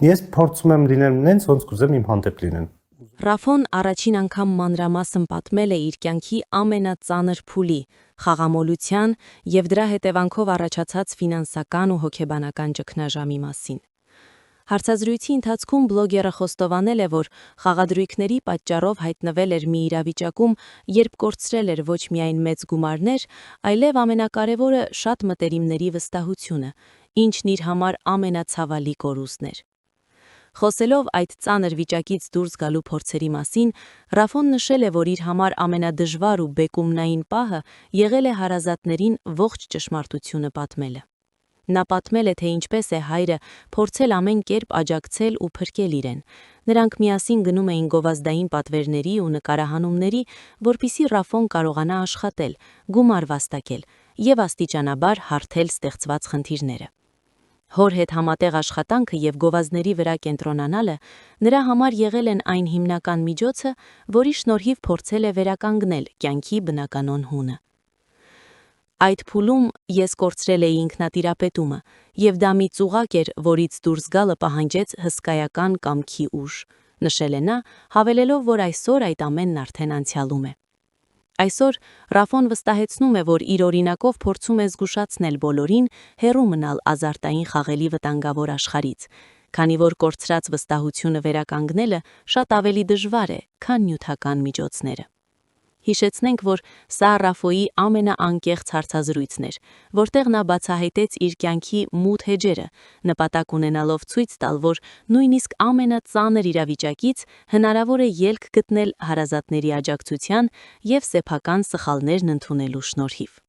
Ես փորձում եմ լինել նենց, ոնց կուզեմ իմ հանդեպ լինեն։ Ռաֆոն առաջին անգամ մանրամասն պատմել է իր կյանքի ամենածանր փուլի՝ խաղամոլության և դրա հետևանքով առաջացած ֆինանսական ու հոգեբանական ճգնաժամի մասին։ Հարցազրույցի ընթացքում բլոգերը խոստովանել է, որ խաղադրույքների պատճառով հայտնվել էր մի իրավիճակում, երբ կորցրել էր ոչ միայն մեծ գումարներ, այլև ամենակարևորը շատ մտերիմների վստահությունը, ինչն իր համար ամենացավալի կորուստն էր։ Խոսելով այդ ծանր վիճակից դուրս գալու փորձերի մասին, Ռաֆոն նշել է, որ իր համար ամենադժվար ու բեկումնային պահը եղել է հարազատներին ողջ ճշմարտությունը պատմելը։ Նա պատմել է, թե ինչպես է հայրը փորձել ամեն կերպ աջակցել ու փրկել իրեն։ Նրանք միասին գնում էին գովազդային պատվերների ու նկարահանումների, որպեսզի Ռաֆոն կարողանա աշխատել, գումար վաստակել և աստիճանաբար հարթել ստեղծված խնդիրները։ Հոր հետ համատեղ աշխատանքը և գովազդների վրա կենտրոնանալը նրա համար եղել են այն հիմնական միջոցը, որի շնորհիվ փորձել է վերականգնել կյանքի բնականոն հունը։ Այդ փուլում ես կորցրել էի ինքնատիրապետումը, և դա մի ծուղակ էր, որից դուրս գալը պահանջեց հսկայական կամքի ուժ, նշել է նա, հավելելով, որ այսօր այդ ամենն արդեն անցյալում է։ Այսօր Ռաֆոն վստահեցնում է, որ իր օրինակով փորձում է զգուշացնել բոլորին հեռու մնալ ազարտային խաղերի վտանգավոր աշխարհից, քանի որ կորցրած վստահությունը վերականգնելը շատ ավելի դժվար է, քան նյութական միջոցները։ Հիշեցնենք, որ սա Ռաֆոյի ամենաանկեղծ հարցազրույցն էր, որտեղ նա բացահայտեց իր կյանքի մութ էջերը, նպատակ ունենալով ցույց տալ, որ նույնիսկ ամենածանր իրավիճակից հնարավոր է ելք գտնել հարազատների աջակցության և սեփական սխալներն ընդունելու շնորհիվ։